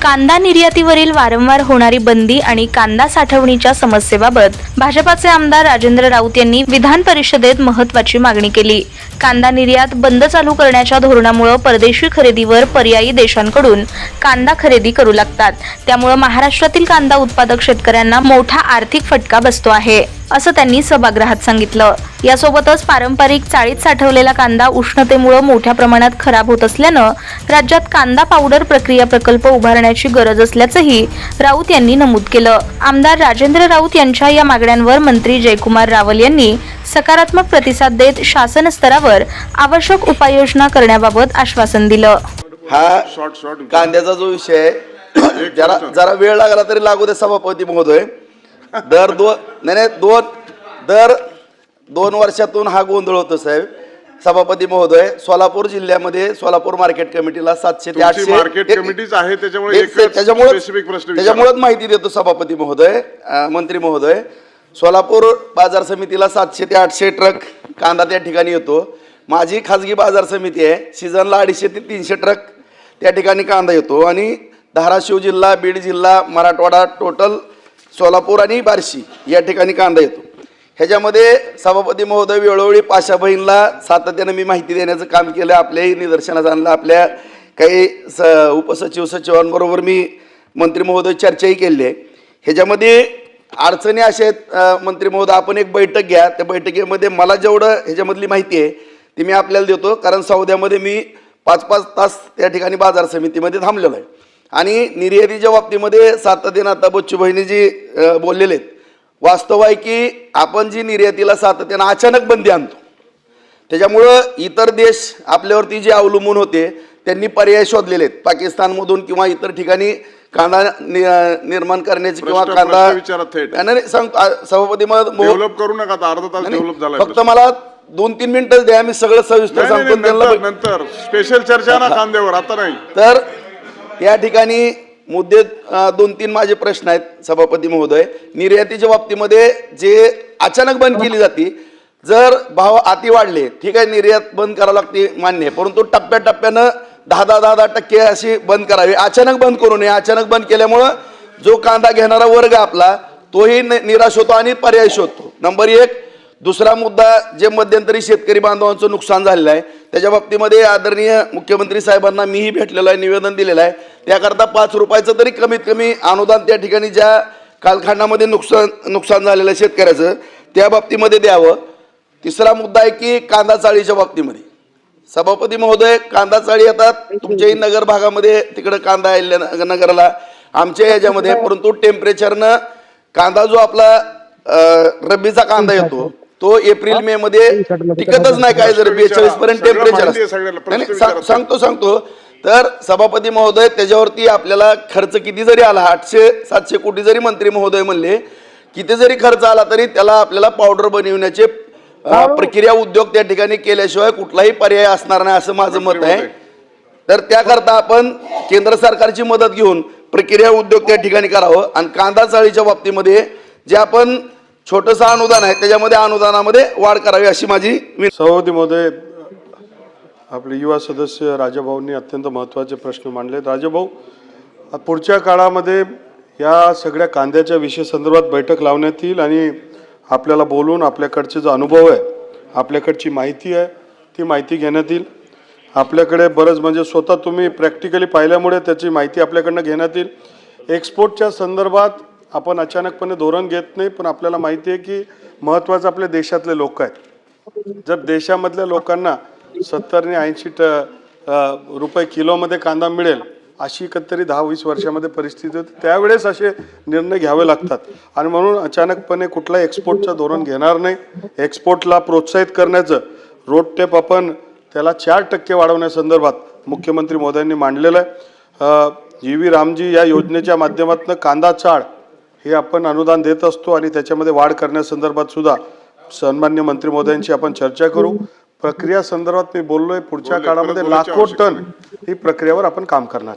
कांदा निर्यातीवरील वारंवार होणारी बंदी आणि कांदा साठवणीच्या समस्येबाबत भाजपाचे आमदार राजेंद्र राऊत यांनी विधान परिषदेत महत्त्वाची मागणी केली। कांदा निर्यात बंद चालू करण्याच्या धोरणामुळे परदेशी खरेदीवर पर्यायी देशांकडून कांदा खरेदी करू लागतात, त्यामुळे महाराष्ट्रातील कांदा उत्पादक शेतकऱ्यांना मोठा आर्थिक फटका बसतो आहे, असं त्यांनी सभागृहात सांगितलं। यासोबतच पारंपरिक चाळीत साठवलेला कांदा उष्णतेमुळे मोठ्या प्रमाणात खराब होत असल्यानं राज्यात कांदा पावडर प्रक्रिया प्रकल्प उभारण्याची गरज असल्याचंही राऊत यांनी नमूद केलं। आमदार राजेंद्र राऊत यांच्या या मागण्यांवर मंत्री जयकुमार रावल यांनी सकारात्मक प्रतिसाद देत शासन स्तरावर आवश्यक उपाययोजना करण्याबाबत आश्वासन दिलं। हा कांद्याचा जो विषय आहे, जरा वेळ लागला तरी लागू दे सभापती महोदय। दर दोन वर्षातून हा गोंधळ होतो साहेब। सभापती महोदय, सोलापूर जिल्ह्यामध्ये सोलापूर मार्केट कमिटीला 700 ते 800 मार्केट कमिटीज आहे, त्याच्यामुळेच माहिती देतो सभापती महोदय, मंत्री महोदय। सोलापूर बाजार समितीला 700 ते 800 ट्रक कांदा त्या ठिकाणी येतो। माझी खाजगी बाजार समिती आहे, सीझनला 250 ते 300 ट्रक त्या ठिकाणी कांदा येतो आणि धाराशिव जिल्हा, बीड जिल्हा, मराठवाडा, टोटल सोलापूर आणि बार्शी या ठिकाणी कांदा येतो। ह्याच्यामध्ये सभापती महोदय वेळोवेळी पाशा बहीणला सातत्याने मी माहिती देण्याचं काम केलं, आपल्याही निदर्शनास आणलं। आपल्या काही उपसचिव सचिवांबरोबर मी मंत्री महोदय चर्चाही केली आहे। ह्याच्यामध्ये अडचणी अशा आहेत मंत्री महोदय, आपण एक बैठक घ्या, त्या बैठकीमध्ये मला जेवढं ह्याच्यामधली माहिती आहे ती मी आपल्याला देतो, कारण सौद्यामध्ये मी 5-5 तास त्या ठिकाणी बाजार समितीमध्ये थांबलेलो आहे। आणि निर्यातीच्या बाबतीमध्ये सातत्याने आता बच्चू बहिणीजी बोललेले आहेत। वास्तव आहे की आपण जी निर्यातीला सातत्याने अचानक बंदी आणतो, त्याच्यामुळं इतर देश आपल्यावरती जे अवलंबून होते त्यांनी पर्याय शोधलेले आहेत। पाकिस्तानमधून किंवा इतर ठिकाणी कांदा निर्माण करण्याची किंवा कांदा सभापती डेव्हलप करू नका, अर्धा तास डेव्हलप झाला, फक्त मला 2-3 मिनिटं द्या, मी सगळं सविस्तर सांगतो। नंतर स्पेशल चर्चा ना कांद्यावर, आता नाही। तर या ठिकाणी मुद्दे 2-3 माझे प्रश्न आहेत सभापती महोदय। निर्यातीच्या बाबतीमध्ये जे अचानक बंद केली जाते, जर भाव अति वाढले, ठीक आहे, निर्यात बंद करावं लागते, मान्य आहे, परंतु टप्प्याटप्प्यानं 10% अशी बंद करावी, अचानक बंद करू नये। अचानक बंद केल्यामुळं जो कांदा घेणारा वर्ग आपला तोही निराश होतो आणि पर्याय शोधतो, नंबर 1। दुसरा मुद्दा, जे मध्यंतरी शेतकरी बांधवांचं नुकसान झालेलं आहे त्याच्या बाबतीमध्ये आदरणीय मुख्यमंत्री साहेबांना मीही भेटलेलो आहे, निवेदन दिलेलं आहे। त्याकरता 5 रुपयाचं तरी कमीत कमी अनुदान त्या ठिकाणी ज्या कालखंडामध्ये नुकसान झालेलं आहे शेतकऱ्याचं, त्या बाबतीमध्ये द्यावं। तिसरा मुद्दा आहे की कांदा चाळीच्या बाबतीमध्ये सभापती महोदय, कांदा चाळी येतात तुमच्याही नगर भागामध्ये, तिकडे कांदा आहे नगरला, आमच्या ह्याच्यामध्ये, परंतु टेम्परेचरनं कांदा जो आपला रब्बीचा कांदा येतो तो एप्रिल-मे मध्ये टिकतच नाही, काय जर 42 पर्यंत टेम्परेचर सांगतो। तर सभापती महोदय, त्याच्यावरती आपल्याला खर्च किती जरी आला, 800-700 कोटी जरी मंत्री महोदय म्हणले, किती जरी खर्च आला तरी त्याला आपल्याला पावडर बनविण्याचे प्रक्रिया उद्योग त्या ठिकाणी केल्याशिवाय कुठलाही पर्याय असणार नाही, असं माझं मत आहे। तर त्याकरता आपण केंद्र सरकारची मदत घेऊन प्रक्रिया उद्योग त्या ठिकाणी करावं आणि कांदा चाळीच्या बाबतीमध्ये जे आपण छोटंसं अनुदान आहे त्याच्यामध्ये अनुदानामध्ये वाढ करावी, अशी माझी सभापती महोदय। आपले युवा सदस्य राजाभाऊंनी अत्यंत महत्त्वाचे प्रश्न मांडले। राजाभाऊ, पुढच्या काळामध्ये या सगळ्या कांद्याच्या विषय संदर्भात बैठक लावण्यात येईल आणि आपल्याला बोलून आपल्याकडचे जो अनुभव आहे, आपल्याकडची माहिती आहे, ती माहिती घेण्यात येईल। आपल्याकडे बरंच म्हणजे स्वतः तुम्ही प्रॅक्टिकली पाहिल्यामुळे त्याची माहिती आपल्याकडनं घेण्यात येईल। एक्सपोर्टच्या संदर्भात आपण अचानकपणे धोरण घेत नाही, पण आपल्याला माहिती आहे की महत्त्वाचं आपल्या देशातले लोक आहेत। जर देशामधल्या लोकांना 70 आणि 80 रुपये किलोमध्ये कांदा मिळेल अशी कधीतरी 10-20 वर्षामध्ये परिस्थिती होती, त्यावेळेस असे निर्णय घ्यावे लागतात आणि म्हणून अचानकपणे कुठलाही एक्सपोर्टचं धोरण घेणार नाही। एक्सपोर्टला प्रोत्साहित करण्याचं रोडटेप आपण त्याला 4% वाढवण्यासंदर्भात मुख्यमंत्री महोदयांनी मांडलेलं आहे। जी.व्ही. रामजी या योजनेच्या माध्यमातून कांदा चाळ हे आपण अनुदान देत असतो आणि त्याच्यामध्ये वाढ करण्यासंदर्भात सुद्धा सन्माननीय मंत्री महोदयांशी आपण चर्चा करू। प्रक्रिया संदर्भात मी बोललोय, पुढच्या काळामध्ये लाखो टन ही प्रक्रियावर आपण काम करणार।